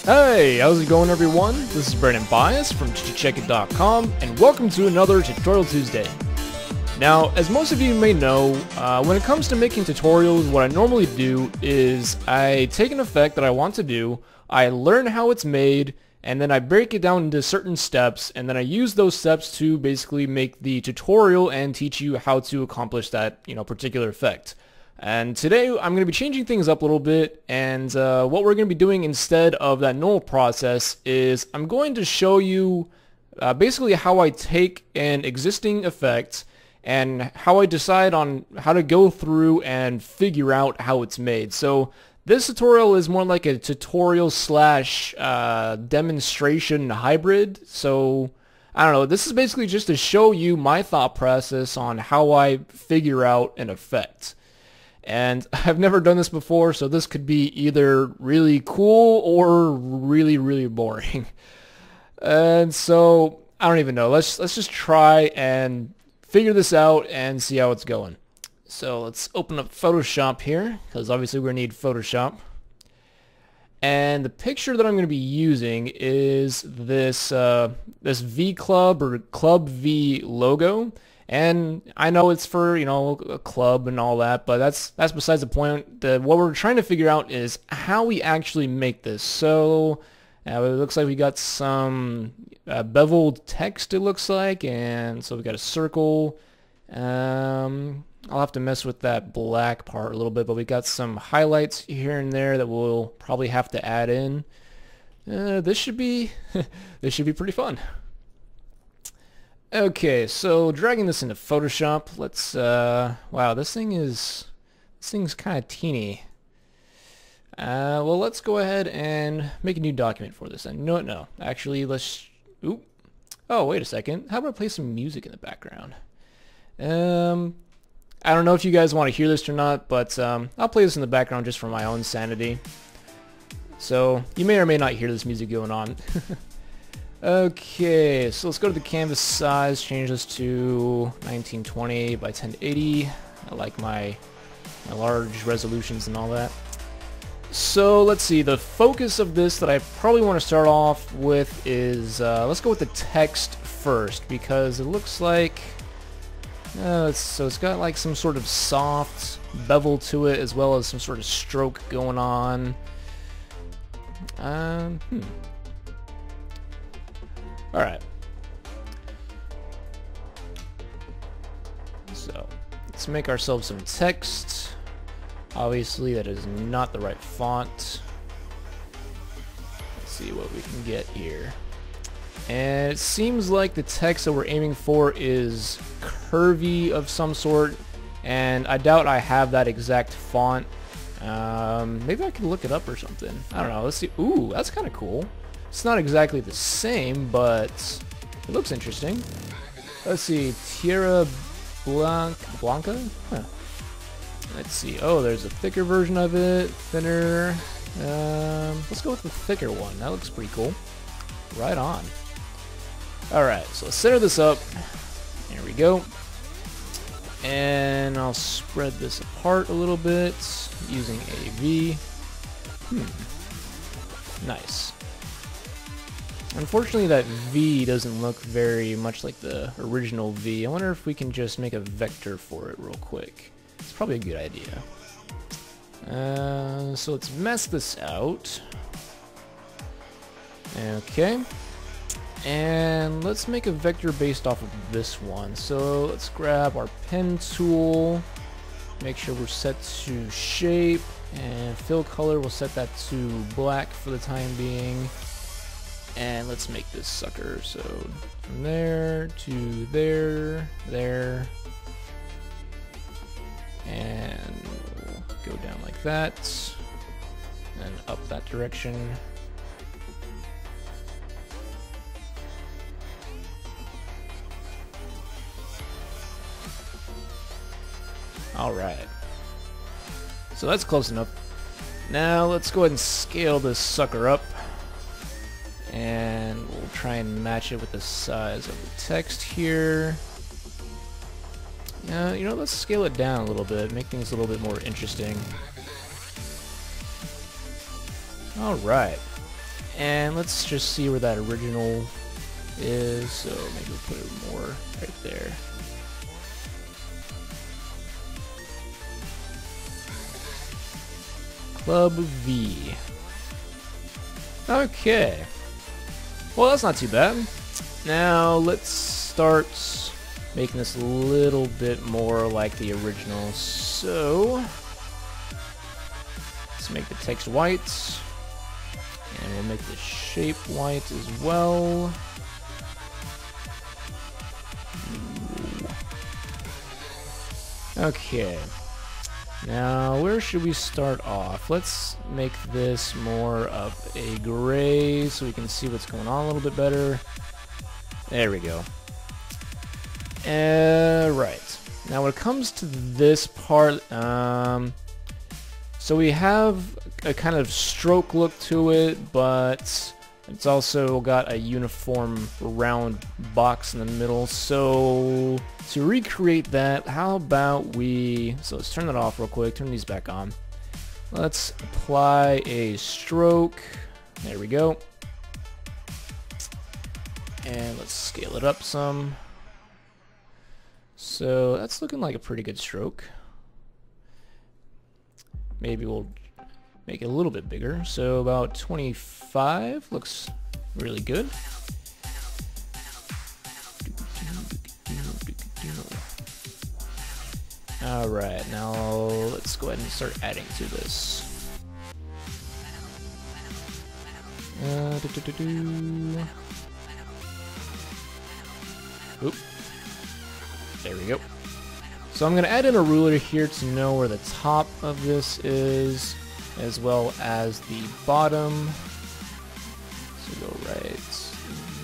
Hey, how's it going everyone? This is Brandon Bias from checkit.com and welcome to another Tutorial Tuesday. Now, as most of you may know, when it comes to making tutorials, what I normally do is I take an effect that I want to do, I learn how it's made, and then I break it down into certain steps, and then I use those steps to basically make the tutorial and teach you how to accomplish that, particular effect. And today I'm going to be changing things up a little bit, and what we're going to be doing instead of that normal process is I'm going to show you basically how I take an existing effect and how I decide on how to go through and figure out how it's made. So this tutorial is more like a tutorial slash demonstration hybrid. So I don't know, this is basically just to show you my thought process on how I figure out an effect. And I've never done this before, so this could be either really cool or really, really boring. And so, I don't even know. Let's just try and figure this out and see how it's going. So let's open up Photoshop here, because obviously we're going to need Photoshop. And the picture that I'm going to be using is this V Club or Club V logo. And I know it's for, a club and all that, but that's besides the point. What we're trying to figure out is how we actually make this. So it looks like we got some beveled text, it looks like, and so we got a circle. I'll have to mess with that black part a little bit, but we got some highlights here and there that we'll probably have to add in. This should be this should be pretty fun. Okay, so dragging this into Photoshop, let's, wow, this thing's kind of teeny. Well, let's go ahead and make a new document for this. No, actually, let's, oh, wait a second. How about I play some music in the background? I don't know if you guys want to hear this or not, but I'll play this in the background just for my own sanity. So, you may or may not hear this music going on. Okay, so let's go to the canvas size, change this to 1920 by 1080. I like my large resolutions and all that. So let's see, the focus of this that I probably want to start off with is, let's go with the text first, because it looks like, so it's got like some sort of soft bevel to it, as well as some sort of stroke going on. Alright, so let's make ourselves some text. Obviously that is not the right font. Let's see what we can get here. And it seems like the text that we're aiming for is curvy of some sort, and I doubt I have that exact font. Maybe I can look it up or something. I don't know, let's see. Ooh, that's kind of cool. It's not exactly the same, but it looks interesting. Let's see, Tierra Blanca? Huh. Let's see, oh, there's a thicker version of it, thinner. Let's go with the thicker one, that looks pretty cool. Right on. Alright, so let's center this up. There we go. And I'll spread this apart a little bit using a V. Nice. Unfortunately, that V doesn't look very much like the original V. I wonder if we can just make a vector for it real quick. It's probably a good idea. So let's mess this out. Okay. And let's make a vector based off of this one. So let's grab our pen tool. Make sure we're set to shape. And fill color, we'll set that to black for the time being. And let's make this sucker, so from there to there, there, and we'll go down like that, and up that direction. Alright, so that's close enough. Now let's go ahead and scale this sucker up. And we'll try and match it with the size of the text here. Let's scale it down a little bit, make things a little bit more interesting. Alright. And let's just see where that original is. So maybe we'll put it more right there. Club V. Okay. Well, that's not too bad. Now let's start making this a little bit more like the original. So let's make the text white, and we'll make the shape white as well. Okay. Now, where should we start off? Let's make this more of a gray so we can see what's going on a little bit better. There we go. Right. Now, when it comes to this part, so we have a kind of stroke look to it, but it's also got a uniform round box in the middle. So to recreate that, how about so let's turn that off real quick, turn these back on. Let's apply a stroke. There we go. And let's scale it up some. So that's looking like a pretty good stroke. Maybe we'll make it a little bit bigger. So about 25 looks really good. Alright, now let's go ahead and start adding to this. Oop. There we go. So I'm going to add in a ruler here to know where the top of this is, as well as the bottom. So go right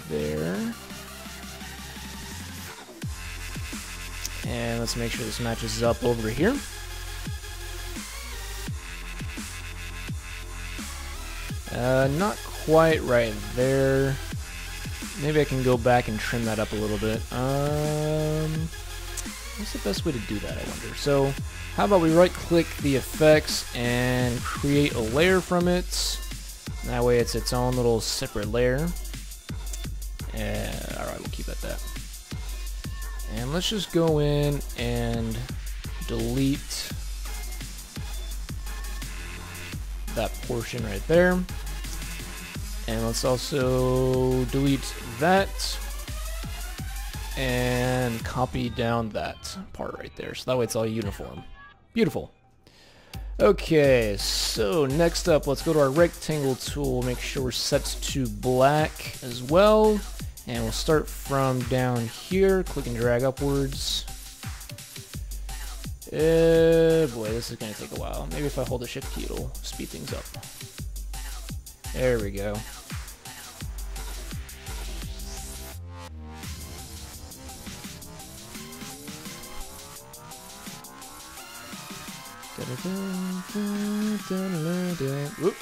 there. And let's make sure this matches up over here. Not quite right there. Maybe I can go back and trim that up a little bit. What's the best way to do that, I wonder? So, how about we right-click the effects and create a layer from it. That way it's its own little separate layer. And alright, we'll keep it at that. And let's just go in and delete that portion right there. And let's also delete that and copy down that part right there. So that way it's all uniform. Beautiful. Okay, so next up, let's go to our rectangle tool, make sure we're set to black as well. And we'll start from down here, click and drag upwards. Boy, this is going to take a while. Maybe if I hold the shift key, it'll speed things up. There we go. Whoop.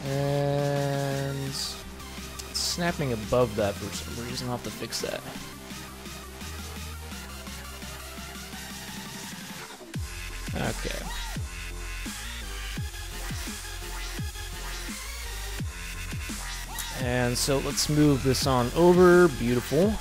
And it's snapping above that for some reason. I'll have to fix that. Okay. And so let's move this on over. Beautiful.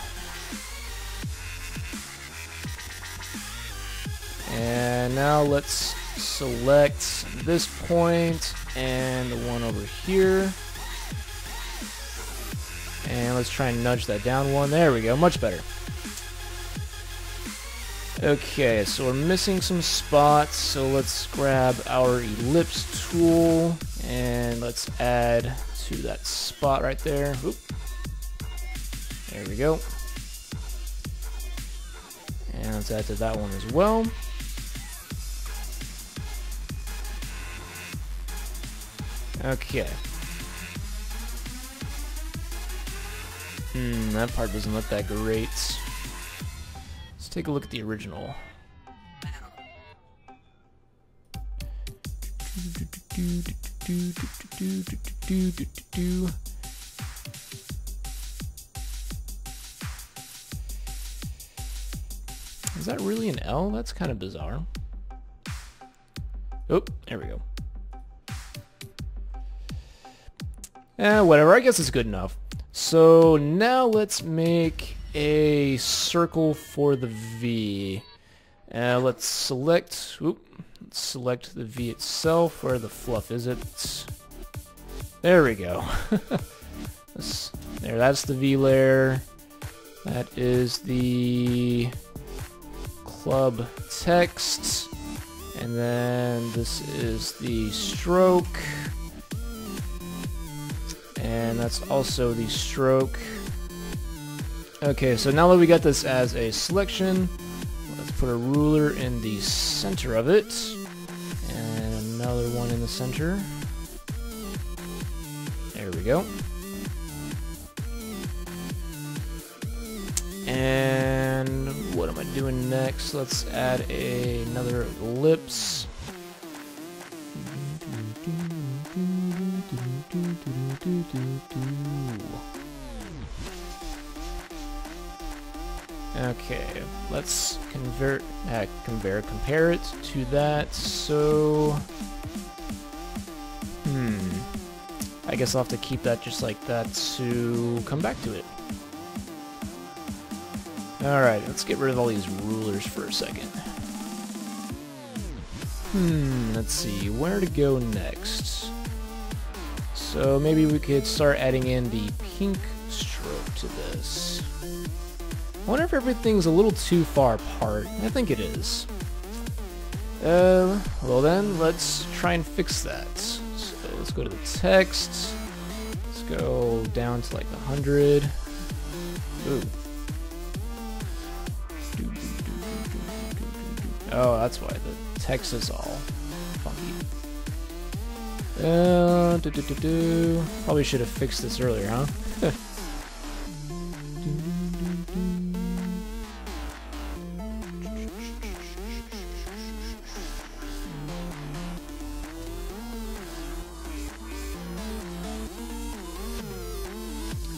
And now let's select this point and the one over here. And let's try and nudge that down one. There we go, much better. Okay, so we're missing some spots, so let's grab our ellipse tool and let's add to that spot right there. Oop. There we go. And let's add to that one as well. Okay. That part doesn't look that great. Let's take a look at the original. Is that really an L? That's kind of bizarre. Oh, there we go. Whatever, I guess it's good enough. So now let's make a circle for the V. Let's select the V itself. Where the fluff is it? There we go. That's the V layer. That is the club text. And then this is the stroke. And that's also the stroke. Okay, so now that we got this as a selection, let's put a ruler in the center of it. And another one in the center. There we go. And what am I doing next? Let's add another ellipse. Okay, let's compare it to that. So, I guess I'll have to keep that just like that to come back to it. Alright, let's get rid of all these rulers for a second. Let's see, where to go next? So maybe we could start adding in the pink stroke to this. I wonder if everything's a little too far apart. I think it is. Well then, let's try and fix that. So let's go to the text. Let's go down to like 100. Ooh. Oh, that's why the text is all funky. Probably should have fixed this earlier, huh?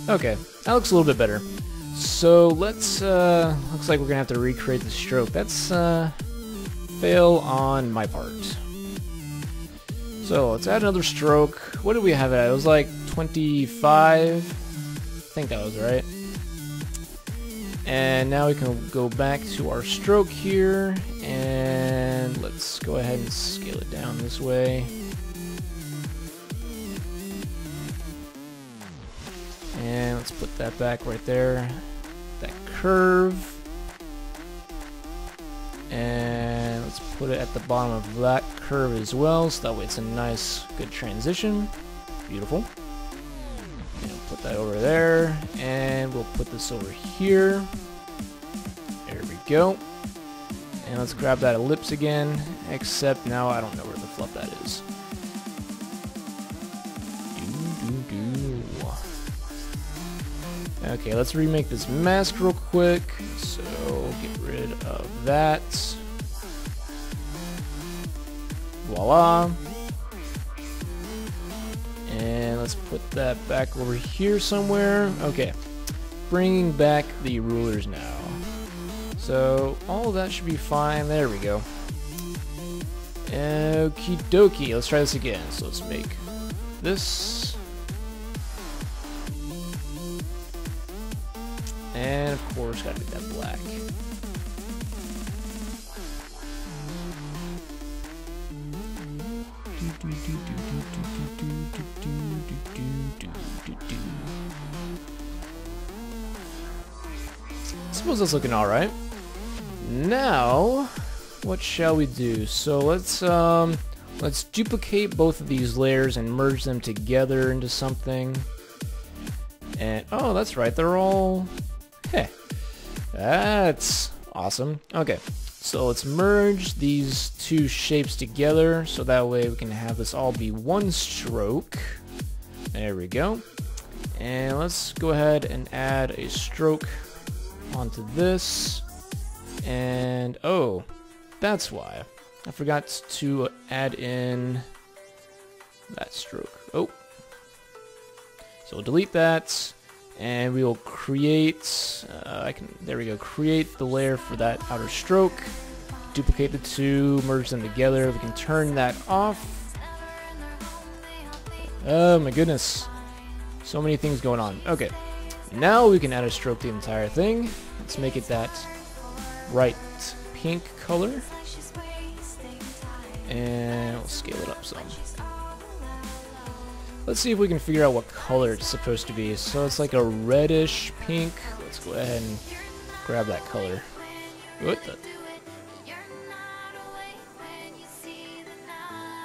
Okay, that looks a little bit better. So let's, looks like we're gonna have to recreate the stroke. That's, fail on my part. So let's add another stroke. What did we have it at? It was like 25. I think that was right. And now we can go back to our stroke here, and let's go ahead and scale it down this way. And let's put that back right there. That curve. And let's put it at the bottom of that curve as well, so that way it's a nice, good transition. Beautiful. And we'll put that over there, and we'll put this over here. There we go. And let's grab that ellipse again, except now I don't know where the fluff that is. Okay, let's remake this mask real quick. So get rid of that. Voila. And let's put that back over here somewhere. Okay, bringing back the rulers now. So all of that should be fine. There we go. Okie dokie. Let's try this again. So let's make this. And of course, gotta make that black. I suppose that's looking all right. Now, what shall we do? So let's duplicate both of these layers and merge them together into something. And oh, that's right, they're all. Hey, that's awesome. Okay, so let's merge these two shapes together so that way we can have this all be one stroke. There we go. And let's go ahead and add a stroke onto this. And oh, that's why I forgot to add in that stroke. Oh, so we'll delete that. And we will create, there we go, create the layer for that outer stroke, duplicate the two, merge them together. We can turn that off. Oh my goodness. So many things going on. Okay, now we can add a stroke to the entire thing. Let's make it that bright pink color. And we'll scale it up some. Let's see if we can figure out what color it's supposed to be. So it's like a reddish pink. Let's go ahead and grab that color. What the?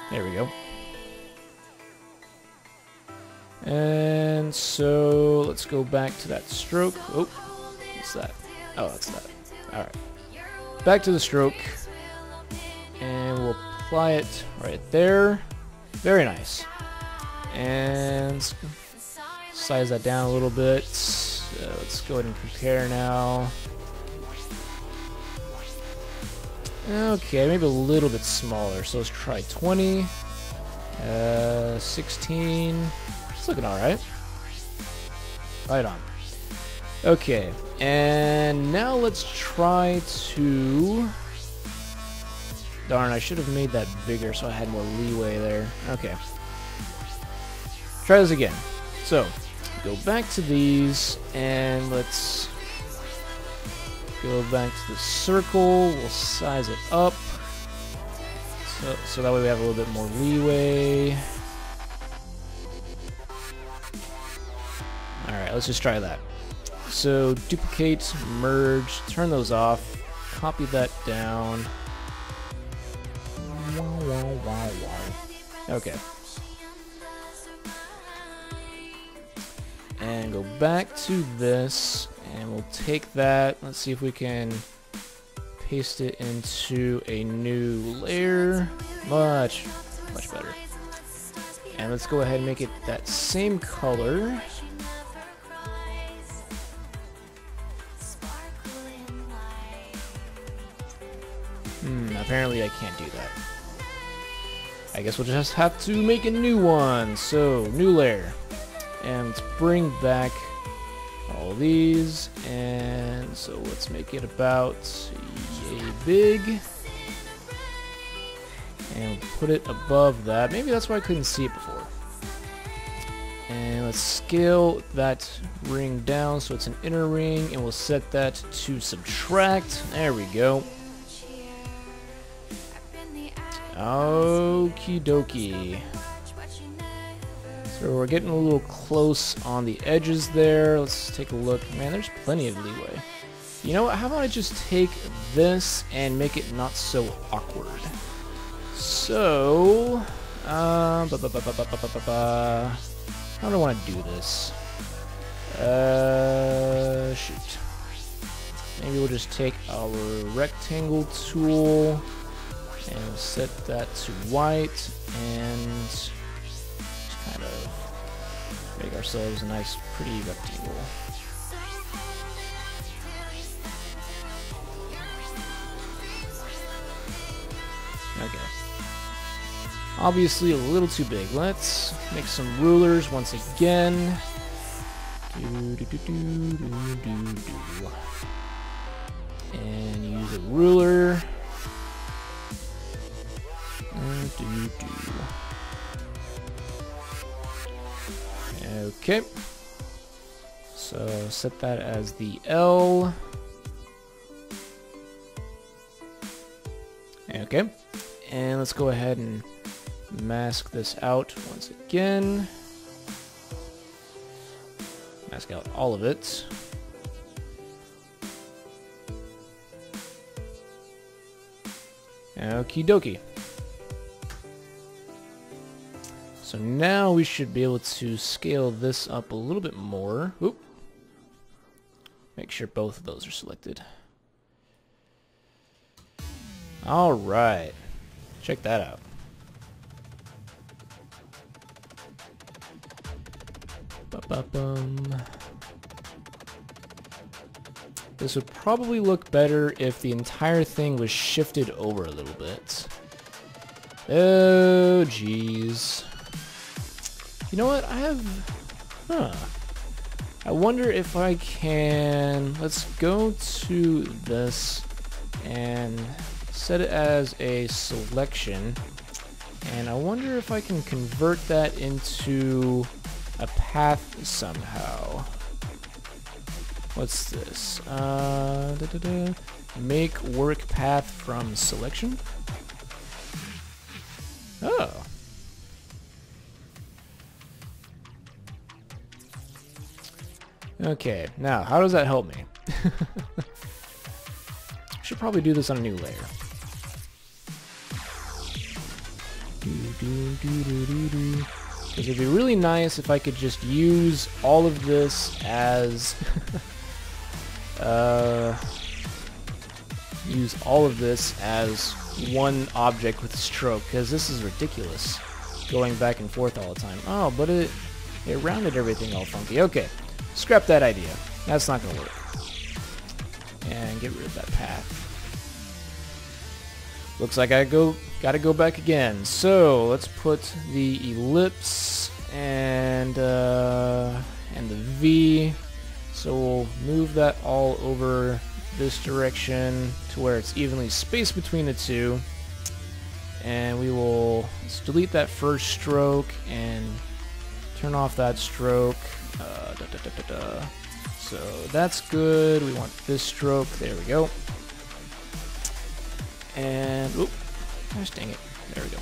There we go. And so let's go back to that stroke. Oh, what's that? Oh, that's that. Alright. Back to the stroke. And we'll apply it right there. Very nice. And size that down a little bit. So let's go ahead and compare now. Okay, maybe a little bit smaller. So let's try 20. 16. It's looking alright. Right on. Okay, and now let's try to... Darn, I should have made that bigger so I had more leeway there. Okay. Try this again. So, go back to these, and let's go back to the circle. We'll size it up. So that way we have a little bit more leeway. Alright, let's just try that. So, duplicate, merge, turn those off, copy that down. Okay. And go back to this, and we'll take that. Let's see if we can paste it into a new layer. Much better. And let's go ahead and make it that same color. Apparently I can't do that. I guess we'll just have to make a new one. So, new layer. And let's bring back all these. And so let's make it about yay big. And we'll put it above that. Maybe that's why I couldn't see it before. And let's scale that ring down so it's an inner ring. And we'll set that to subtract. There we go. Okie dokie. So we're getting a little close on the edges there. Let's take a look. Man, there's plenty of leeway. You know what? How about I just take this and make it not so awkward? So, how do I want to do this? Shoot. Maybe we'll just take our rectangle tool and we'll set that to white and just kind of make ourselves a nice, pretty rectangle. Okay. Obviously a little too big. Let's make some rulers once again. And use a ruler. Okay. So set that as the L. Okay. And let's go ahead and mask this out once again. Mask out all of it. Okie dokie. So now we should be able to scale this up a little bit more. Oop. Make sure both of those are selected. Alright. Check that out. This would probably look better if the entire thing was shifted over a little bit. Oh, jeez. You know what? I wonder if I can... Let's go to this and set it as a selection. And I wonder if I can convert that into a path somehow. What's this? Make work path from selection. Oh. Okay, now how does that help me? Should probably do this on a new layer. Because it'd be really nice if I could just use all of this as use all of this as one object with a stroke, because this is ridiculous going back and forth all the time. Oh, but it rounded everything all funky. Okay, scrap that idea. That's not gonna work. And get rid of that path. Looks like I gotta go back again. So let's put the ellipse and the V. So we'll move that all over this direction to where it's evenly spaced between the two. And we will delete that first stroke and turn off that stroke. So that's good. We want this stroke. There we go. And, oop, gosh dang it. There we go.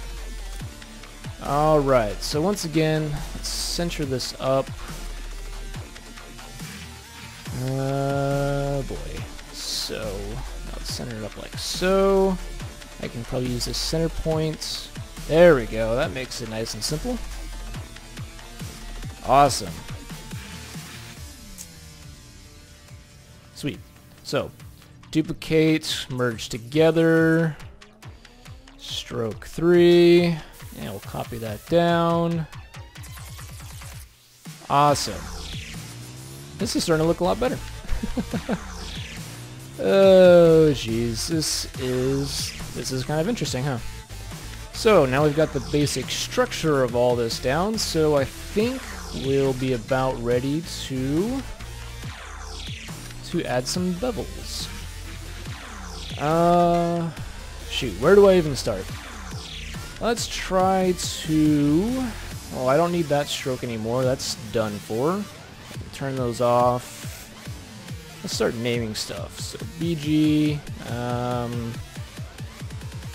Alright, so once again, let's center this up. Boy. So, let's center it up like so. I can probably use this center point. There we go. That makes it nice and simple. Awesome. Sweet. So, duplicate, merge together, stroke 3, and we'll copy that down. Awesome. This is starting to look a lot better. Oh, jeez, this is kind of interesting, huh? So now we've got the basic structure of all this down, so I think we'll be about ready to add some bevels. Shoot, where do I even start? Let's try to... Well, I don't need that stroke anymore. That's done for. Turn those off. Let's start naming stuff. So BG,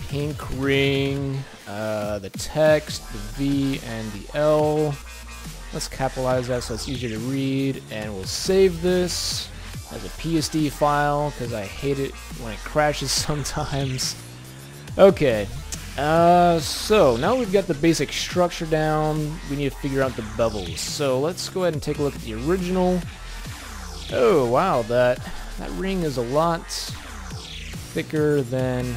pink ring, the text, the V, and the L. Let's capitalize that so it's easier to read, and we'll save this as a PSD file because I hate it when it crashes sometimes. Okay, so now we've got the basic structure down. We need to figure out the bevels. So let's go ahead and take a look at the original. Oh wow, that ring is a lot thicker than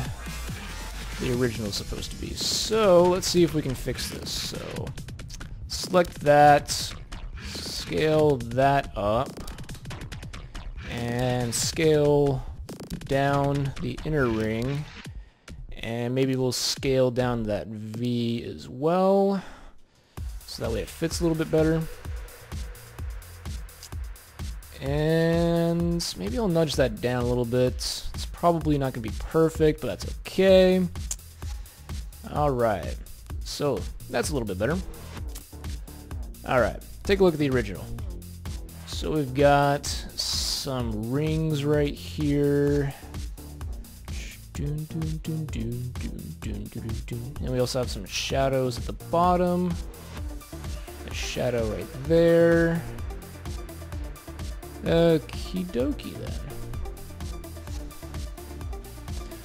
the original is supposed to be. So let's see if we can fix this. So select that, scale that up, and scale down the inner ring, and maybe we'll scale down that V as well, so that way it fits a little bit better. And maybe I'll nudge that down a little bit. It's probably not going to be perfect, but that's okay. Alright, so that's a little bit better. Alright, take a look at the original. So we've got some rings right here. And we also have some shadows at the bottom. A shadow right there. Okie dokie then.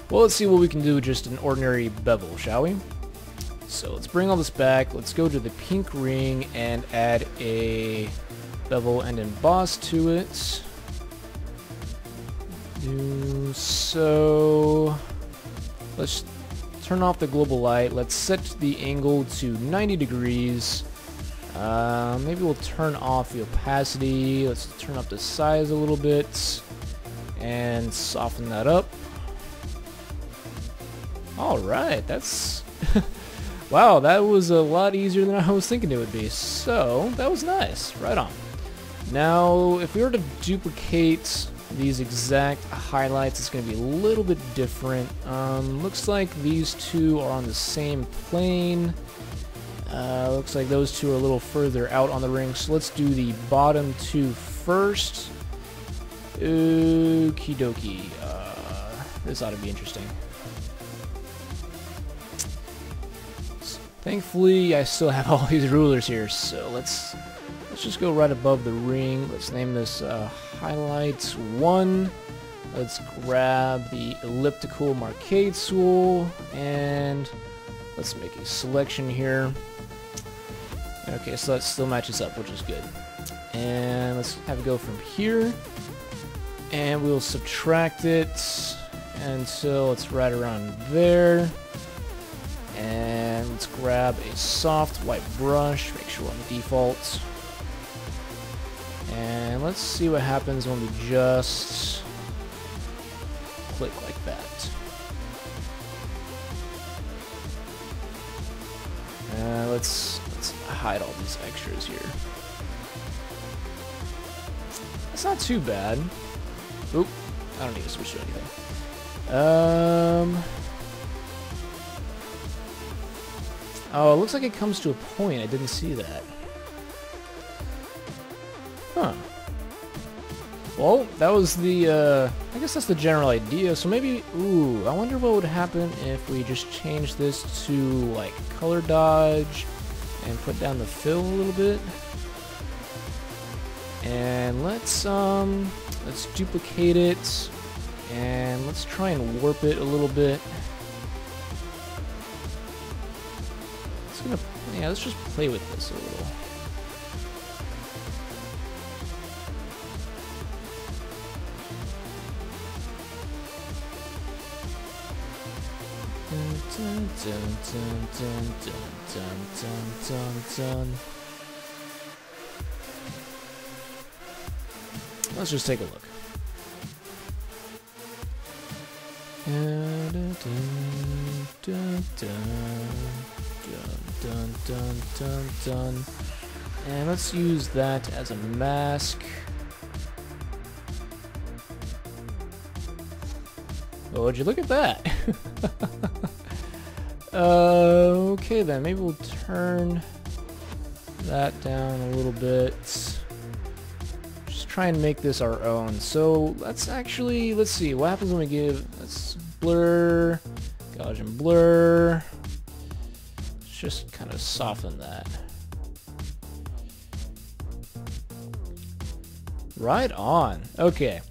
Well, let's see what we can do with just an ordinary bevel, shall we? So let's bring all this back. Let's go to the pink ring and add a bevel and emboss to it. So let's turn off the global light. Let's set the angle to 90 degrees. Maybe we'll turn off the opacity. Let's turn up the size a little bit and soften that up. Alright, that's... wow, that was a lot easier than I was thinking it would be. So, that was nice. Right on. Now, if we were to duplicate these exact highlights, it's going to be a little bit different. Looks like these two are on the same plane. Looks like those two are a little further out on the ring, so let's do the bottom two first. Okie dokie. This ought to be interesting. Thankfully, I still have all these rulers here, so let's just go right above the ring. Let's name this Highlight 1. Let's grab the elliptical marquee tool, and let's make a selection here. Okay, so that still matches up, which is good. And let's have it go from here, and we'll subtract it until it's right around there. And let's grab a soft white brush, make sure we're on the default. And let's see what happens when we just click like that. Let's hide all these extras here. That's not too bad. Oop, I don't need to switch to anything. Oh, it looks like it comes to a point. I didn't see that. Huh. Well, that was the, I guess that's the general idea. So maybe, ooh, I wonder what would happen if we just change this to, like, color dodge and put down the fill a little bit. And let's duplicate it, and let's try and warp it a little bit. Yeah, let's just play with this a little. Dun, dun, dun, dun, dun, dun, dun, dun. Let's just take a look. Dun, dun, dun, dun, dun, dun. And let's use that as a mask. Oh, would you look at that? Okay then, maybe we'll turn that down a little bit. Just try and make this our own. So let's see, what happens when we let's blur, Gaussian blur. Let's just kind of soften that. Right on. Okay.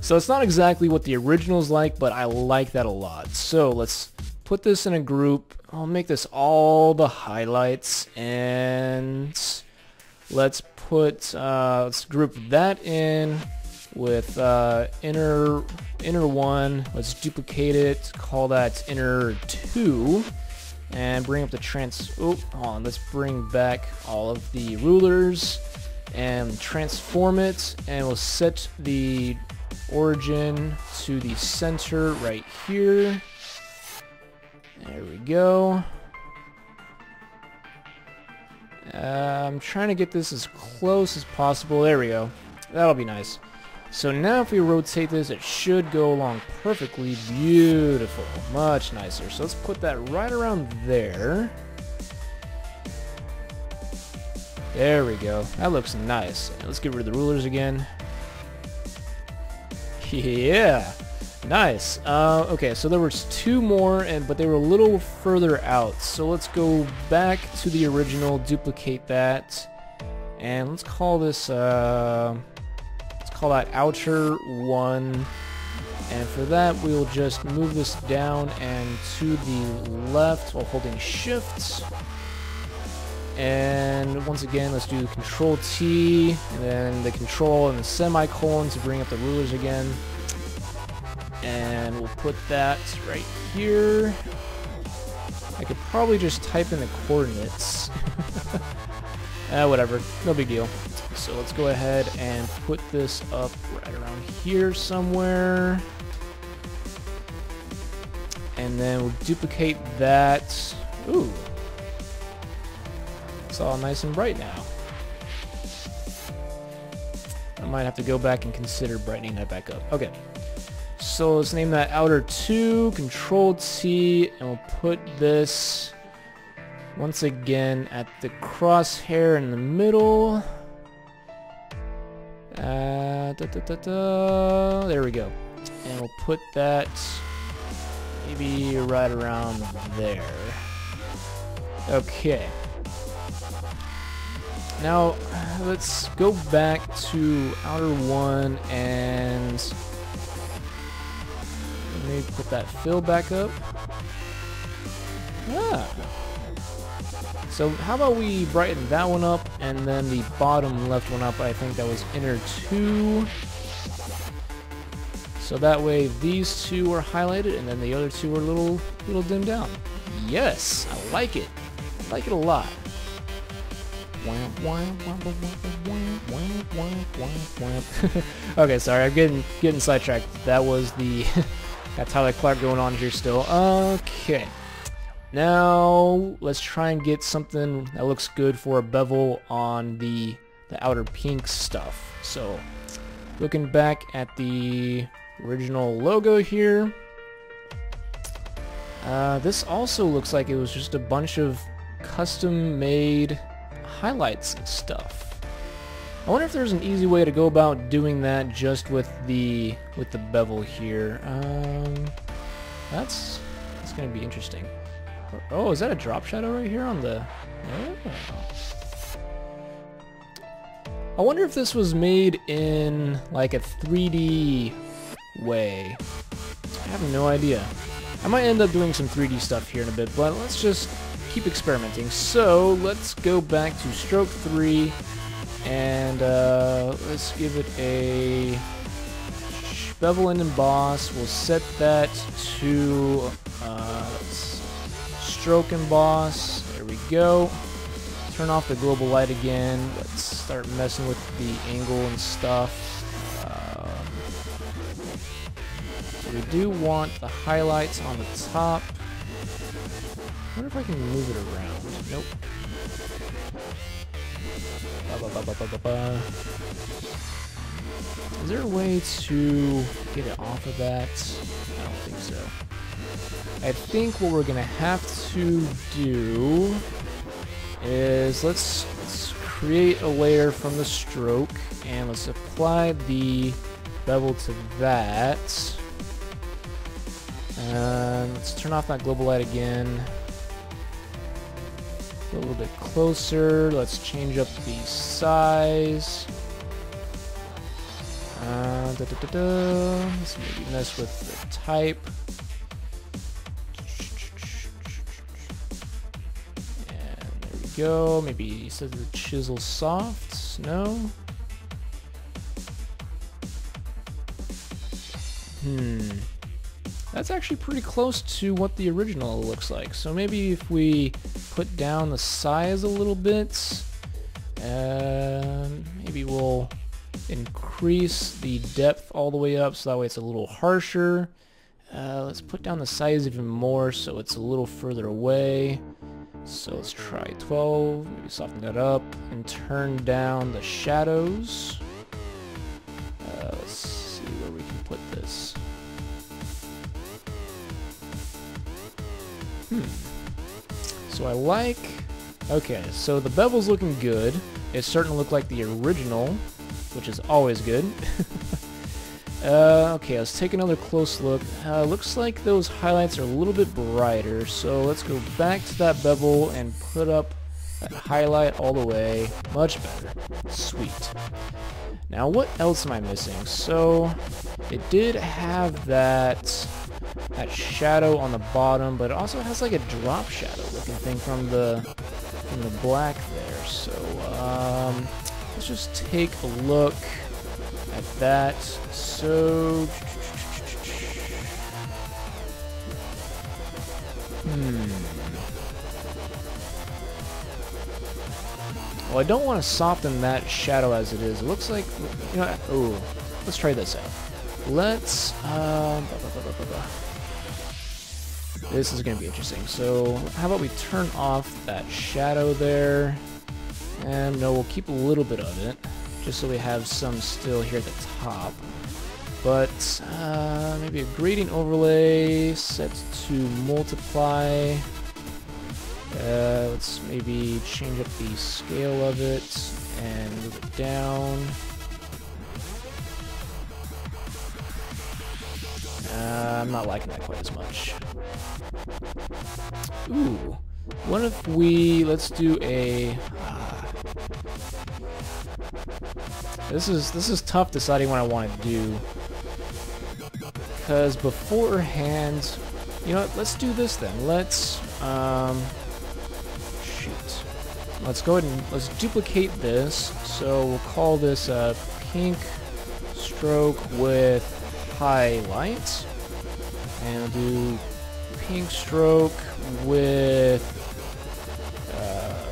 So it's not exactly what the original's like, but I like that a lot. So let's put this in a group. I'll make this all the highlights, and let's group that in with inner 1. Let's duplicate it, call that inner 2, and bring up the let's bring back all of the rulers and transform it, and we'll set the origin to the center right here. There we go. I'm trying to get this as close as possible. There we go. That'll be nice. So now if we rotate this, it should go along perfectly. Beautiful. Much nicer. So let's put that right around there. There we go. That looks nice. Let's get rid of the rulers again. Yeah. Nice. Okay, so there was 2 more, but they were a little further out. So let's go back to the original, duplicate that, and let's call this, let's call that outer 1. And for that, we'll just move this down and to the left while holding Shift. And once again, let's do Control T, and then the Control and the semicolon to bring up the rulers again. And we'll put that right here. I could probably just type in the coordinates. Whatever, no big deal. So let's go ahead and put this up right around here somewhere. And then we'll duplicate that. Ooh. It's all nice and bright now. I might have to go back and consider brightening that back up. Okay. So let's name that outer 2, Control T, and we'll put this once again at the crosshair in the middle. There we go. And we'll put that maybe right around there. Okay. Now, let's go back to outer one and maybe put that fill back up. Ah. So how about we brighten that one up, and then the bottom left one up, I think that was inner 2. So that way these two are highlighted, and then the other two are a little dimmed down. Yes, I like it. I like it a lot. Okay, sorry, I'm getting sidetracked. That was the got Tyler Clark going on here still. Okay. Now let's try and get something that looks good for a bevel on the outer pink stuff. So looking back at the original logo here, this also looks like it was just a bunch of custom-made highlights and stuff. I wonder if there's an easy way to go about doing that just with the bevel here. That's gonna be interesting. Oh, is that a drop shadow right here on the... Oh. I wonder if this was made in like a 3D way. I have no idea. I might end up doing some 3D stuff here in a bit, but let's just keep experimenting. So let's go back to stroke 3 and let's give it a bevel and emboss. We'll set that to stroke emboss. There we go. Turn off the global light again. Let's start messing with the angle and stuff. So we do want the highlights on the top. I wonder if I can move it around. Nope. Is there a way to get it off of that? I don't think so. I think what we're gonna have to do is let's create a layer from the stroke, and let's apply the bevel to that. And let's turn off that global light again. A little bit closer. Let's change up the size. Let's maybe mess with the type. Go. Maybe set the chisel soft. No. That's actually pretty close to what the original looks like. So maybe if we put down the size a little bit, maybe we'll increase the depth all the way up so that way it's a little harsher. Let's put down the size even more so it's a little further away. So let's try 12, maybe soften that up, and turn down the shadows. Let's see where we can put this. So I like... Okay, so the bevel's looking good. It's starting to look like the original, which is always good. Okay, let's take another close look. Looks like those highlights are a little bit brighter, so let's go back to that bevel and put up that highlight all the way. Much better. Sweet. Now, what else am I missing? So, it did have that shadow on the bottom, but it also has like a drop shadow looking thing from the black there. So, let's just take a look at that. So, well, I don't want to soften that shadow as it is. It looks like, you know, oh, let's try this out. Let's, this is going to be interesting. So, how about we turn off that shadow there? And no, we'll keep a little bit of it, just so we have some still here at the top. But maybe a gradient overlay set to multiply. Let's maybe change up the scale of it and move it down. I'm not liking that quite as much. Ooh, what if we, let's do a, this is tough deciding what I want to do, because beforehand, you know what, let's do this then. Let's, shoot. Let's go ahead and, let's duplicate this, so we'll call this a pink stroke with highlight, and we'll do pink stroke with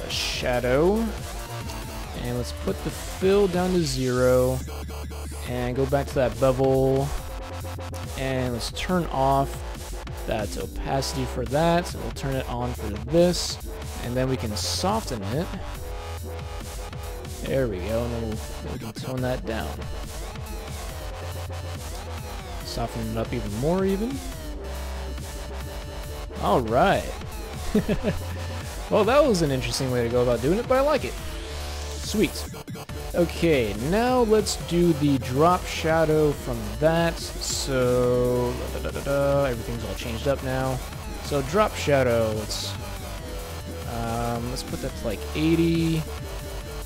shadow, and let's put the fill down to 0 and go back to that bevel, and let's turn off that opacity for that, and we'll turn it on for this, and then we can soften it. There we go, and then we can tone that down. Soften it up even more even. Alright. Well, that was an interesting way to go about doing it, but I like it. Sweet. Okay, now let's do the drop shadow from that. So, everything's all changed up now. So drop shadow, let's put that to like 80.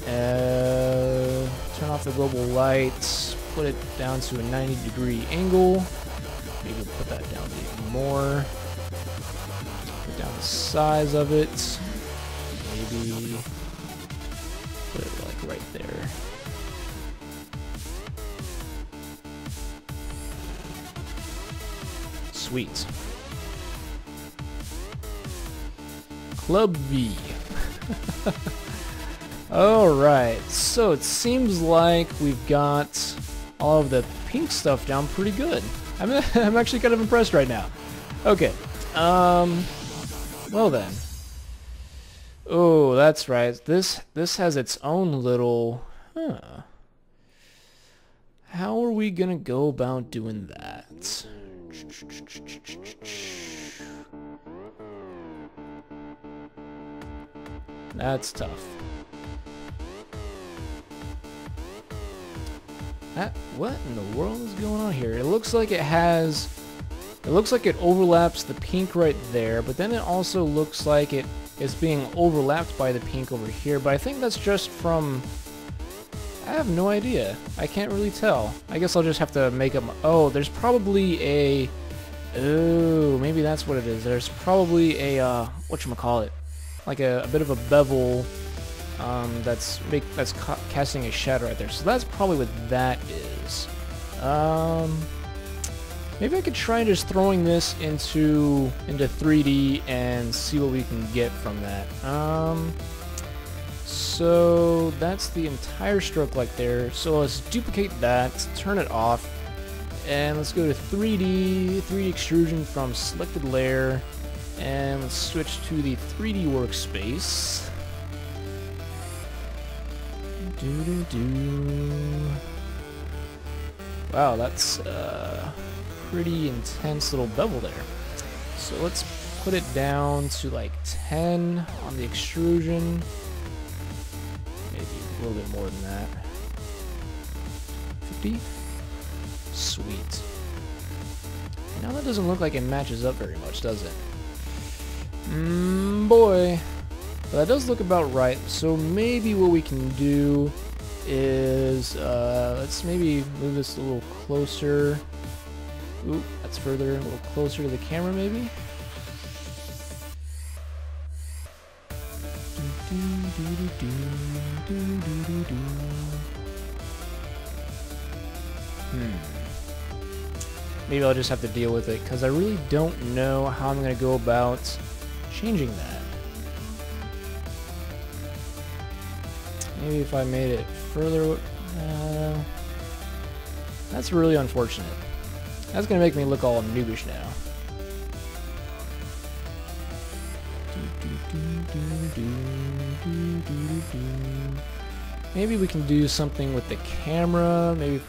Turn off the global light. Put it down to a 90-degree angle. Maybe we'll put that down even more. Put down the size of it. Maybe put it like right there. Sweet. Club V. Alright, so it seems like we've got all of the pink stuff down pretty good. I'm actually kind of impressed right now. Okay, well then. Oh, that's right. This has its own little, How are we gonna go about doing that? That's tough. What in the world is going on here? It looks like it has... It looks like it overlaps the pink right there, but then it also looks like it is being overlapped by the pink over here, but I think that's just from... I have no idea. I can't really tell. I guess I'll just have to make up... Oh, there's probably a... Oh, maybe that's what it is. There's probably a, whatchamacallit? Like a bit of a bevel... that's casting a shadow right there. So that's probably what that is. Maybe I could try just throwing this into 3D and see what we can get from that. So that's the entire stroke like there. So let's duplicate that, turn it off, and let's go to 3D extrusion from selected layer, and let's switch to the 3D workspace. Wow, that's a pretty intense little bevel there. So let's put it down to like 10 on the extrusion. Maybe a little bit more than that. 50? Sweet. Now that doesn't look like it matches up very much, does it? Boy. But that does look about right, so maybe what we can do is, let's maybe move this a little closer. Oop, that's further, a little closer to the camera maybe? Maybe I'll just have to deal with it, because I really don't know how I'm going to go about changing that. Maybe if I made it further... that's really unfortunate. That's going to make me look all noobish now. Maybe we can do something with the camera, maybe...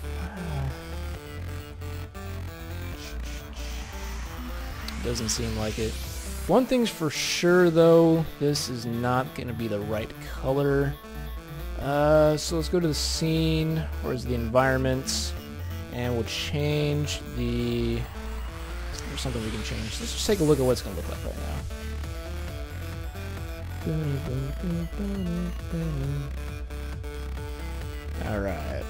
Doesn't seem like it. One thing's for sure though, this is not going to be the right color. So let's go to the scene, where's the environment, and we'll change the... There's something we can change. Let's just take a look at what it's going to look like right now. Alright.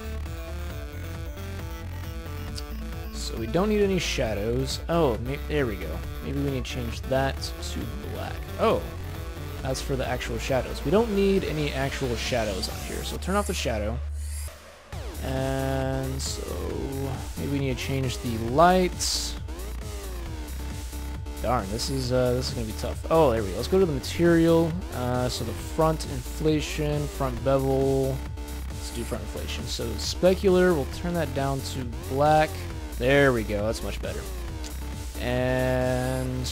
So we don't need any shadows. Oh, there we go. Maybe we need to change that to black. Oh, that's for the actual shadows. We don't need any actual shadows on here, so turn off the shadow. And so maybe we need to change the lights. Darn, this is gonna be tough. Oh, there we go. Let's go to the material. So the front inflation, front bevel. Let's do front inflation. So specular, we'll turn that down to black. There we go. That's much better. And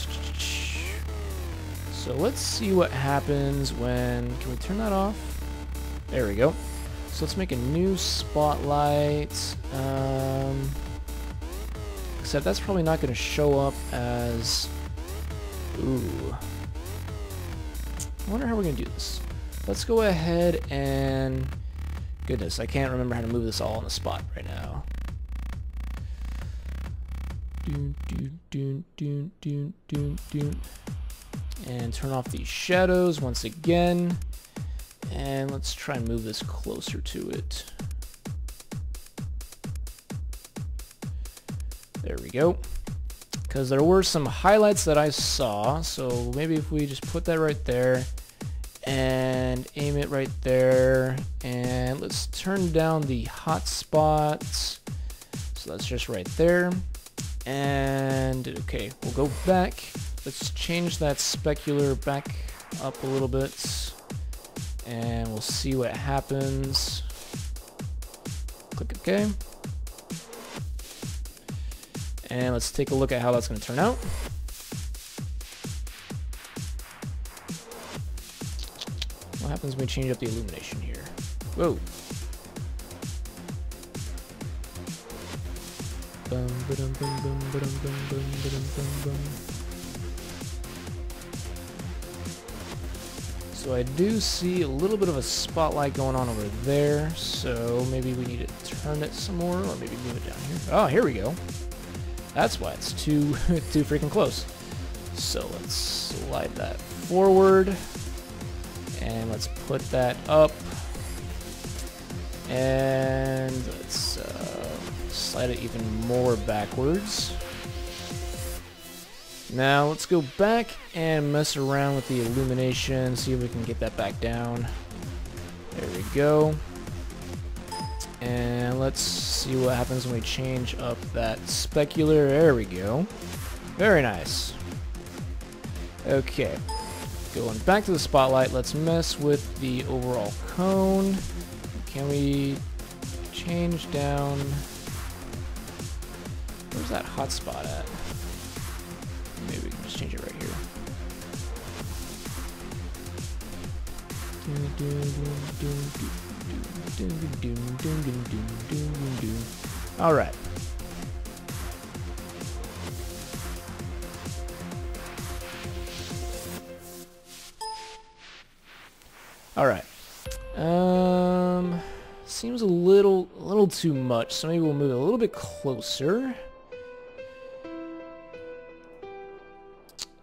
so let's see what happens when... Can we turn that off? There we go. So let's make a new spotlight. Except that's probably not going to show up as... Ooh. I wonder how we're going to do this. Let's go ahead and... Goodness, I can't remember how to move this all on the spot right now. And turn off these shadows once again. And let's try and move this closer to it. There we go. Because there were some highlights that I saw, so maybe if we just put that right there and aim it right there, and let's turn down the hot spots. So that's just right there. And okay, we'll go back. Let's change that specular back up a little bit, and we'll see what happens. Click OK. And let's take a look at how that's going to turn out. What happens when we change up the illumination here? Whoa. So I do see a little bit of a spotlight going on over there, so maybe we need to turn it some more, or maybe move it down here. Oh, here we go. That's why it's too freaking close. So let's slide that forward, and let's put that up, and let's slide it even more backwards. Now let's go back and mess around with the illumination, see if we can get that back down. There we go. And let's see what happens when we change up that specular. There we go. Very nice. Okay. Going back to the spotlight, let's mess with the overall cone. Can we change down... Where's that hot spot at? Maybe we can just change it right here. Alright. Alright. Seems a little too much, so maybe we'll move it a little bit closer.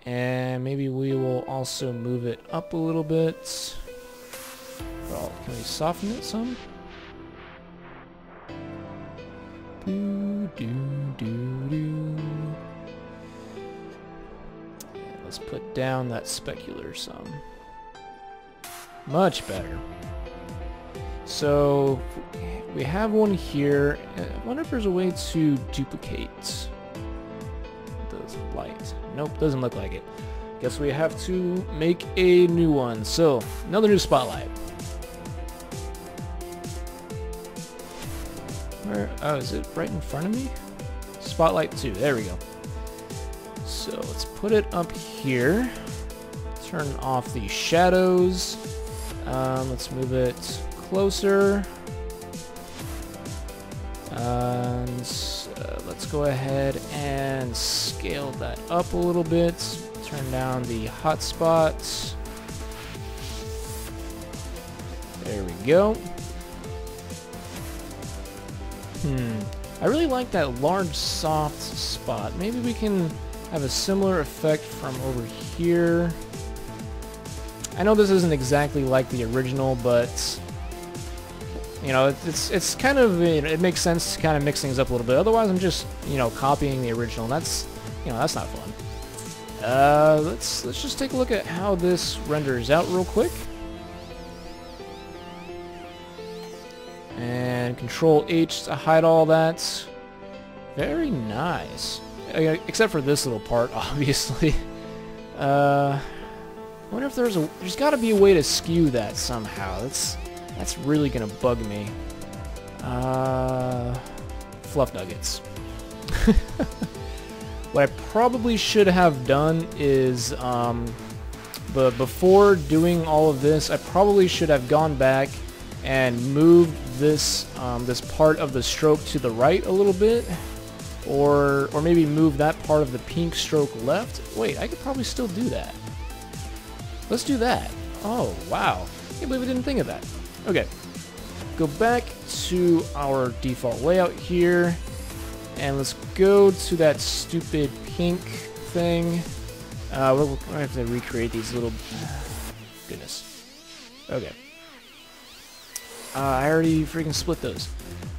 And maybe we will also move it up a little bit. Well, can we soften it some? Let's put down that specular some. Much better. So we have one here. I wonder if there's a way to duplicate the light. Nope, doesn't look like it. Guess we have to make a new one. So another new spotlight. Where? Oh, is it right in front of me? Spotlight 2. There we go. So let's put it up here. Turn off the shadows. Let's move it closer. And let's go ahead and scale that up a little bit. turn down the hotspots. There we go. I really like that large soft spot. Maybe we can have a similar effect from over here. I know this isn't exactly like the original, but you know, it's kind of, you know, it makes sense to kind of mix things up a little bit. Otherwise, I'm just, you know, copying the original, and that's, you know, that's not fun. Let's just take a look at how this renders out real quick. And Control H to hide all that. Very nice. Except for this little part, obviously. I wonder if there's got to be a way to skew that somehow. That's really gonna bug me. Fluff nuggets. What I probably should have done is, but before doing all of this, I probably should have gone back and moved this this part of the stroke to the right a little bit, or maybe move that part of the pink stroke left. Wait, I could probably still do that. Let's do that. Oh wow, I can't believe I didn't think of that. Okay, go back to our default layout here, and let's go to that stupid pink thing. We're gonna have to recreate these little... Goodness. Okay. I already freaking split those.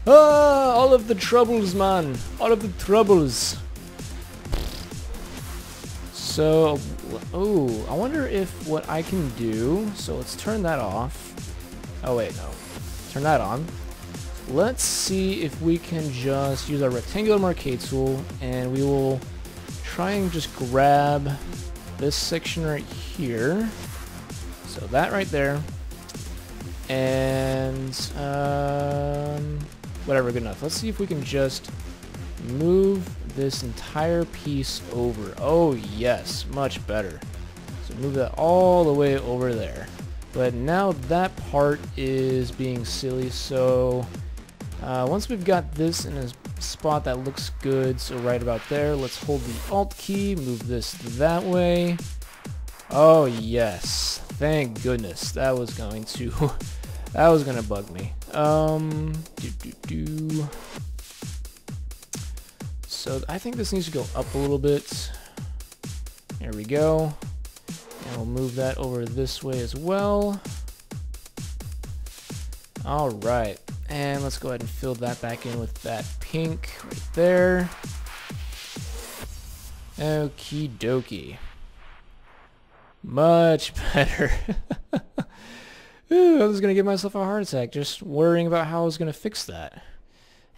Ah, all of the troubles, man. All of the troubles. So, oh, I wonder if what I can do... So let's turn that off. Oh wait, no. Turn that on. Let's see if we can just use our rectangular marquee tool, and we will try and just grab this section right here. So that right there. And whatever, good enough. Let's see if we can just move this entire piece over. Oh yes, much better. So move that all the way over there. But now that part is being silly, so once we've got this in a spot that looks good, so right about there, let's hold the Alt key, move this that way. Oh yes, thank goodness. That was going to that was gonna bug me. So I think this needs to go up a little bit. There we go. And we'll move that over this way as well. Alright, and let's go ahead and fill that back in with that pink right there. Okie dokie. Much better. Ooh, I was going to give myself a heart attack just worrying about how I was going to fix that.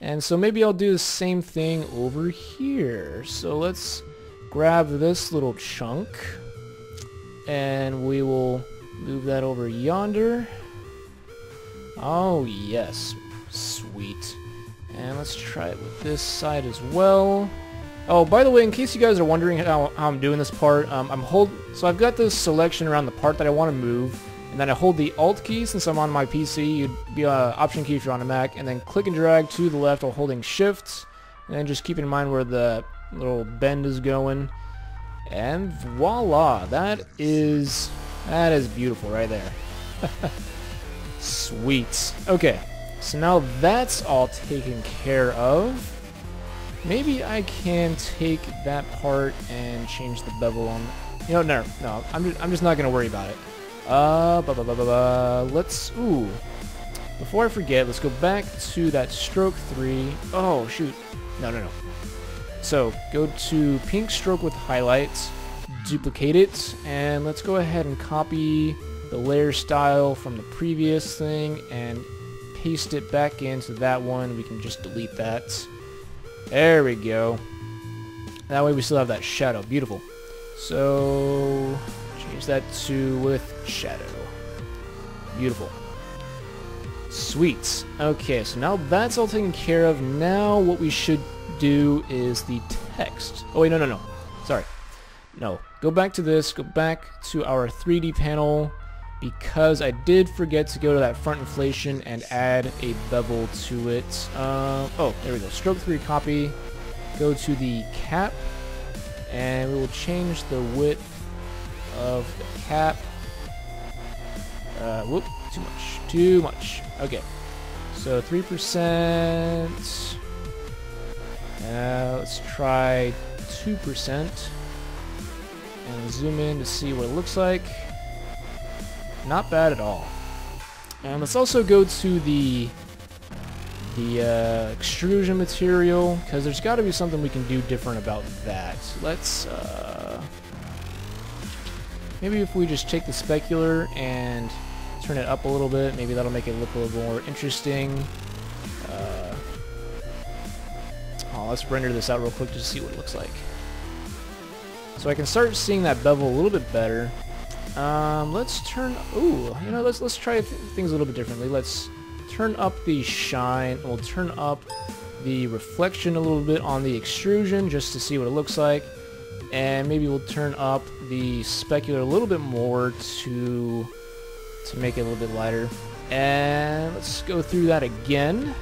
And so maybe I'll do the same thing over here. So let's grab this little chunk, and we will move that over yonder. Oh yes, sweet. And let's try it with this side as well. Oh, by the way, in case you guys are wondering how I'm doing this part, so I've got this selection around the part that I want to move, and then I hold the Alt key since I'm on my PC. You'd be Option key if you're on a Mac, and then click and drag to the left while holding Shift, and then just keep in mind where the little bend is going. And voila, that is beautiful right there. Sweet. Okay, so now that's all taken care of. Maybe I can take that part and change the bevel on. You know, no, I'm just not gonna worry about it. Let's. Ooh. Before I forget, let's go back to that stroke 3. Oh shoot. No. So go to pink stroke with highlights, duplicate it, and let's go ahead and copy the layer style from the previous thing and paste it back into that one. We can just delete that. There we go. That way we still have that shadow. Beautiful. So change that to with shadow. Beautiful. Sweet. Okay, so now that's all taken care of. Now what we should do is the text. Oh wait, no. Sorry. No. Go back to this. Go back to our 3D panel, because I did forget to go to that front inflation and add a bevel to it. Oh, there we go. Stroke 3 copy. Go to the cap, and we will change the width of the cap. Whoop, too much. Okay, so 3%. Let's try 2%. And zoom in to see what it looks like. Not bad at all. And let's also go to the extrusion material, because there's got to be something we can do different about that. Let's maybe if we just take the specular and turn it up a little bit, maybe that'll make it look a little more interesting. Let's render this out real quick just to see what it looks like. So I can start seeing that bevel a little bit better. Let's turn. Ooh, you know, let's try things a little bit differently. Let's turn up the shine. We'll turn up the reflection a little bit on the extrusion just to see what it looks like, and maybe we'll turn up the specular a little bit more to make it a little bit lighter. And let's go through that again.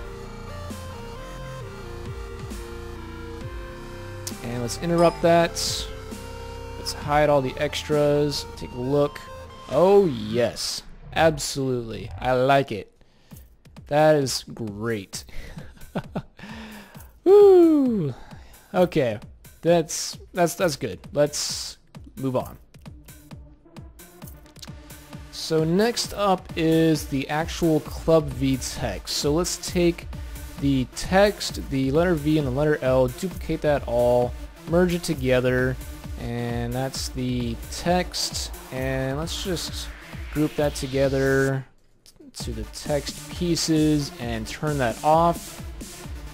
And let's interrupt that. Let's hide all the extras. Take a look. Oh yes, absolutely. I like it. That is great. Woo. Okay, that's good. Let's move on. So next up is the actual Club V text. So let's take the text, the letter V and the letter L, duplicate that all, merge it together, and that's the text. And let's just group that together to the text pieces and turn that off.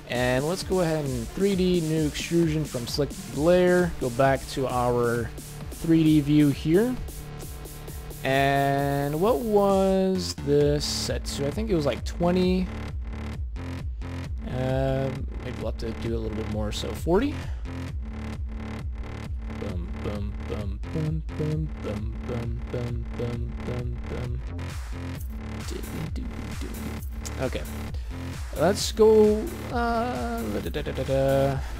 And let's go ahead and 3D new extrusion from selected layer, go back to our 3D view here. And what was this set to? I think it was like 20. Maybe we'll have to do a little bit more, so 40. Bum, bum, bum, bum, bum, bum, bum, bum, bum, bum, bum. Okay, let's go.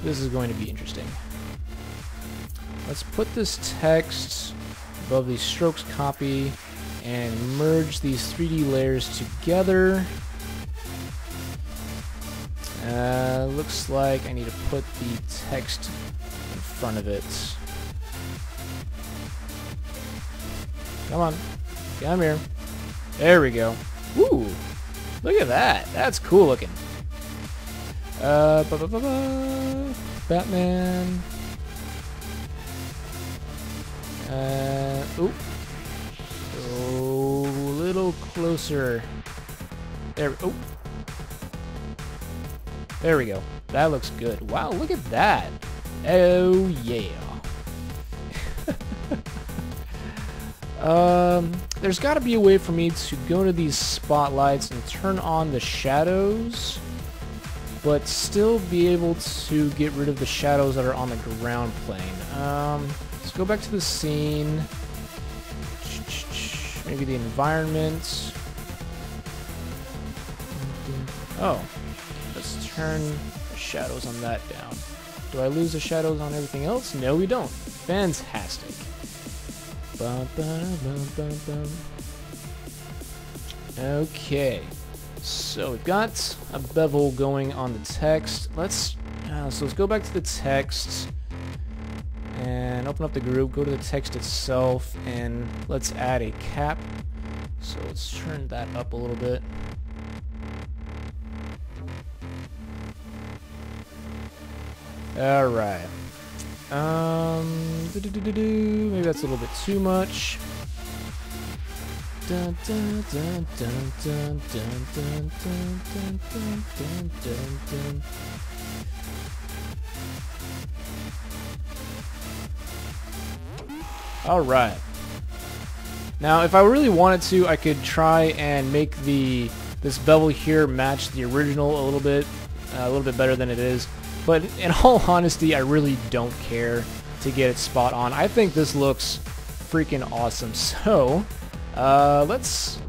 This is going to be interesting. Let's put this text above these strokes, copy, and merge these 3D layers together. Looks like I need to put the text in front of it. Come on, come here. There we go. Ooh, look at that. That's cool looking. Batman. Oop. Oh, a little closer. There. Oh. There we go. That looks good. Wow, look at that. Oh yeah. There's got to be a way for me to go to these spotlights and turn on the shadows, but still be able to get rid of the shadows that are on the ground plane. Let's go back to the scene. Maybe the environment. Oh, let's turn the shadows on that down. Do I lose the shadows on everything else? No, we don't. Fantastic. Bum, bum, bum, bum, bum. Okay, so we've got a bevel going on the text. So let's go back to the text and open up the group, go to the text itself, and let's add a cap. So let's turn that up a little bit. All right. Maybe that's a little bit too much. Dun, dun, dun, dun, dun, dun, dun, dun, dun, dun, dun, dun. All right. Now, if I really wanted to, I could try and make this bevel here match the original a little bit better than it is. But in all honesty, I really don't care to get it spot on. I think this looks freaking awesome. So, last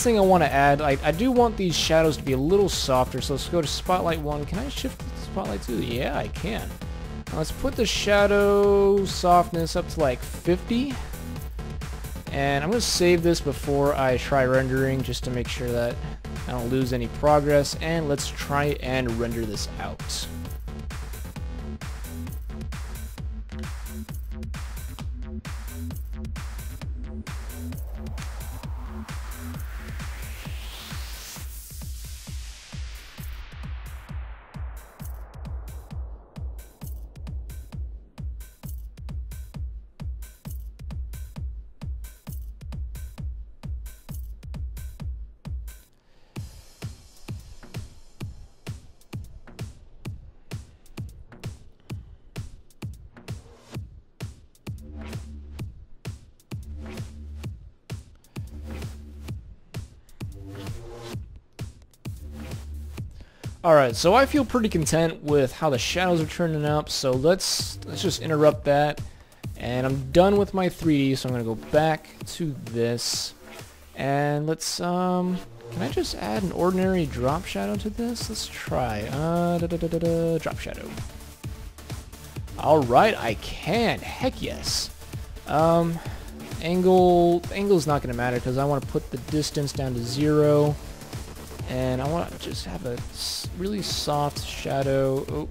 thing I want to add, I do want these shadows to be a little softer. So let's go to Spotlight 1. Can I shift the Spotlight 2? Yeah, I can. Now let's put the shadow softness up to like 50. And I'm going to save this before I try rendering just to make sure that I don't lose any progress. And let's try and render this out. Alright, so I feel pretty content with how the shadows are turning up, so let's just interrupt that. And I'm done with my 3D, so I'm going to go back to this. And let's, can I just add an ordinary drop shadow to this? Let's try, drop shadow. Alright, I can, heck yes. Angle's not going to matter because I want to put the distance down to 0. And I want to just have a really soft shadow. Oh,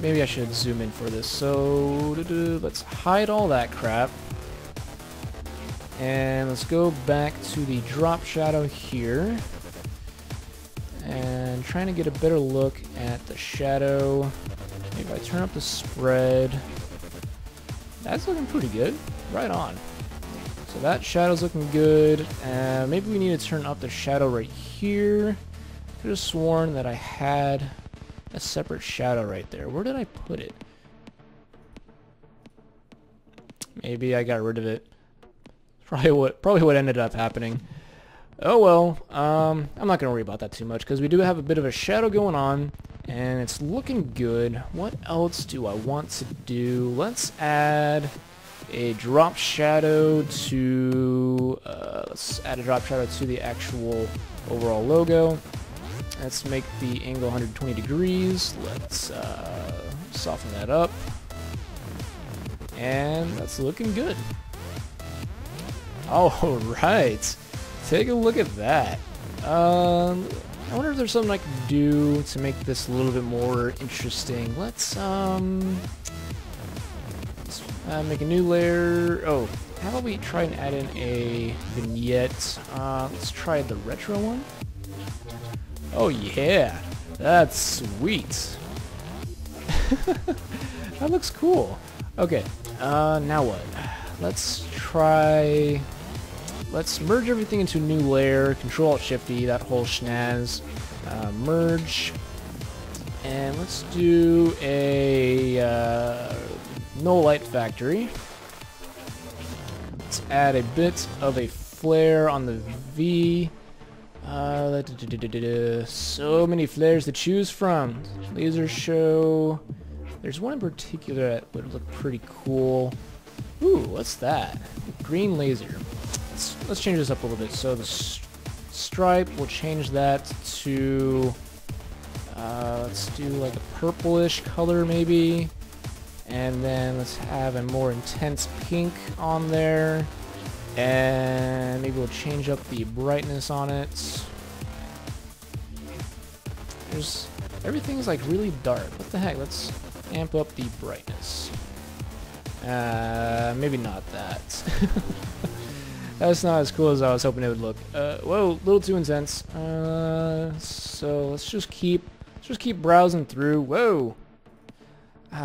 maybe I should zoom in for this. So let's hide all that crap. And let's go back to the drop shadow here. And trying to get a better look at the shadow. Maybe if I turn up the spread. That's looking pretty good. Right on. So that shadow's looking good. Maybe we need to turn up the shadow right here. Could have sworn that I had a separate shadow right there. Where did I put it? Maybe I got rid of it. Probably what ended up happening. Oh well. I'm not gonna worry about that too much because we do have a bit of a shadow going on, and it's looking good. What else do I want to do? Let's add a drop shadow to the actual overall logo. Let's make the angle 120 degrees. Let's soften that up, and that's looking good. All right, take a look at that. I wonder if there's something I can do to make this a little bit more interesting. Let's make a new layer. Oh, how about we try and add in a vignette? Let's try the retro one. Oh yeah, that's sweet. That looks cool. Okay, now what? Let's merge everything into a new layer. Control-Alt-Shift-E, that whole schnaz. Merge. And let's do a no light factory. Let's add a bit of a flare on the V. So many flares to choose from. Laser show. There's one in particular that would look pretty cool. Ooh, what's that? Green laser. Let's change this up a little bit. So the stripe, we'll change that to let's do like a purplish color maybe. And then let's have a more intense pink on there. And maybe we'll change up the brightness on it. Everything's like really dark. What the heck? Let's amp up the brightness. Maybe not that. That's not as cool as I was hoping it would look. Whoa, a little too intense. So let's just keep browsing through. Whoa.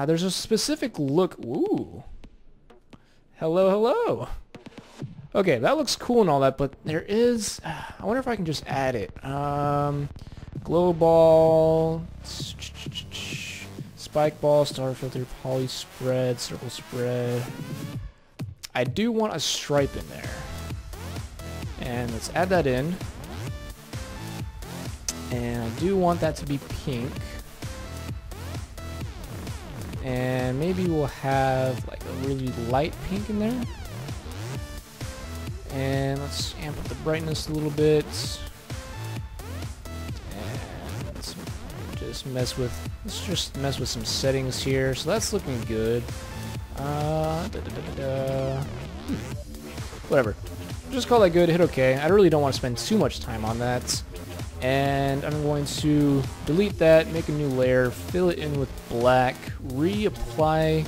There's a specific look. Ooh. Hello, hello. Okay, that looks cool and all that, but there is... I wonder if I can just add it. Glow ball, spike ball, star filter, poly spread, circle spread. I do want a stripe in there. And let's add that in. And I do want that to be pink. And maybe we'll have like a really light pink in there. And let's amp up the brightness a little bit. And let's just mess with some settings here. So that's looking good. Whatever. Just call that good, hit OK. I really don't want to spend too much time on that. And I'm going to delete that, make a new layer, fill it in with black, reapply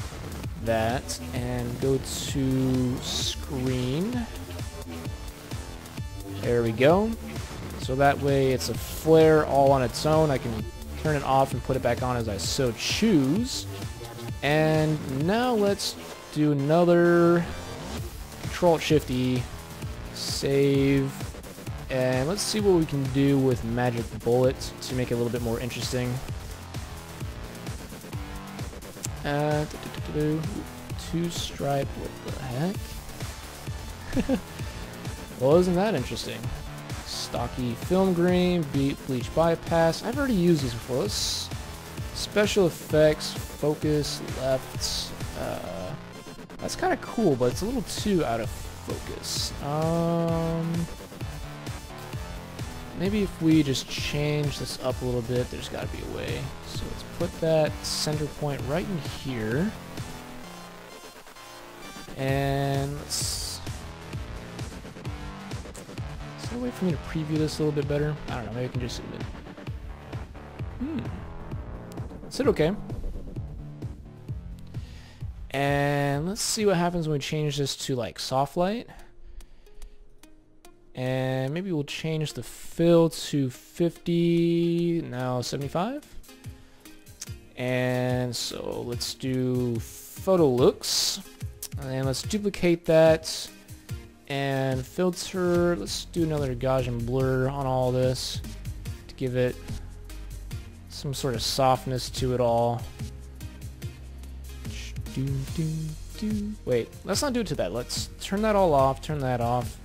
that, and go to screen. There we go. So that way it's a flare all on its own. I can turn it off and put it back on as I so choose. And now let's do another Control-Shift-E, save, and let's see what we can do with Magic Bullet to make it a little bit more interesting. Two stripe, what the heck? Well, isn't that interesting? Stocky film grain, bleach bypass. I've already used these before. Let's special effects, focus, left. That's kind of cool, but it's a little too out of focus. Maybe if we just change this up a little bit, there's got to be a way. So let's put that center point right in here. And let's... Is there a way for me to preview this a little bit better? I don't know, maybe I can just zoom in. Let's hit OK. And let's see what happens when we change this to like soft light. And maybe we'll change the fill to 50, now 75. And so let's do photo looks. And let's duplicate that. And filter, let's do another Gaussian blur on all this to give it some sort of softness to it all. Wait, let's not do it to that. Let's turn that all off, turn that off,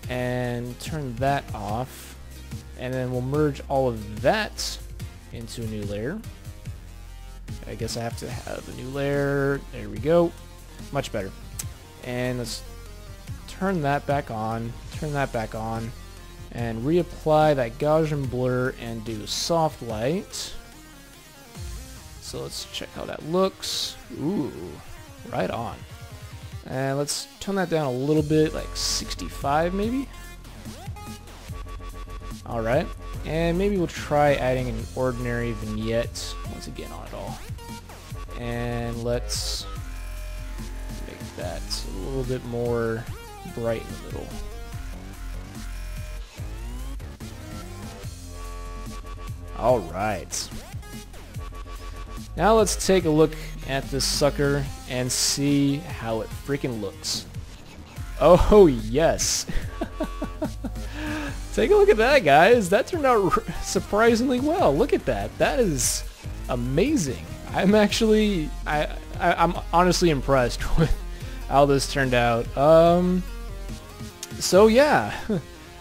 and turn that off. And then we'll merge all of that into a new layer. I guess I have to have a new layer. There we go. Much better. And let's turn that back on, and reapply that Gaussian blur and do soft light. So let's check how that looks. Ooh, right on. And let's tone that down a little bit, like 65 maybe. Alright, and maybe we'll try adding an ordinary vignette once again on it all. And let's make that a little bit more bright in the middle. Alright. Now let's take a look at this sucker and see how it freaking looks. Oh yes! Take a look at that, guys. That turned out surprisingly well. Look at that. That is amazing. I'm actually, I'm honestly impressed with how this turned out. So yeah,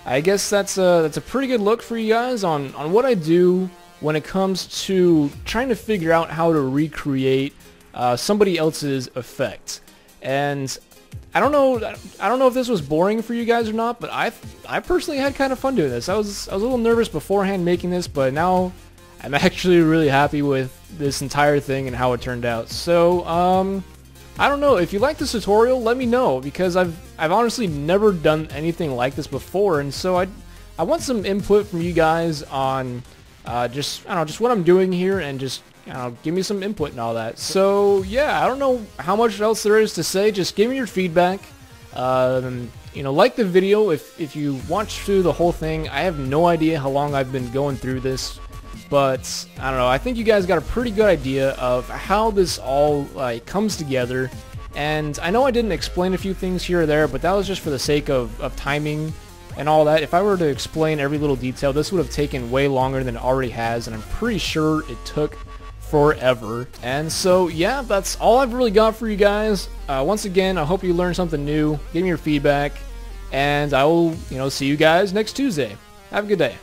I guess that's a pretty good look for you guys on what I do when it comes to trying to figure out how to recreate somebody else's effect. And I don't know if this was boring for you guys or not, but I personally had kind of fun doing this. I was a little nervous beforehand making this, but now I'm actually really happy with this entire thing and how it turned out. So I don't know, if you like this tutorial, let me know, because I've honestly never done anything like this before, and so I want some input from you guys on just what I'm doing here, and just give me some input and all that. So yeah, I don't know how much else there is to say. Just give me your feedback. Like the video if you watch through the whole thing. I have no idea how long I've been going through this, but I don't know. I think you guys got a pretty good idea of how this all comes together. And I know I didn't explain a few things here or there, but that was just for the sake of timing and all that. If I were to explain every little detail, this would have taken way longer than it already has, and I'm pretty sure it took forever. And so yeah, that's all I've really got for you guys. Once again, I hope you learned something new. Give me your feedback, and I will see you guys next Tuesday. Have a good day.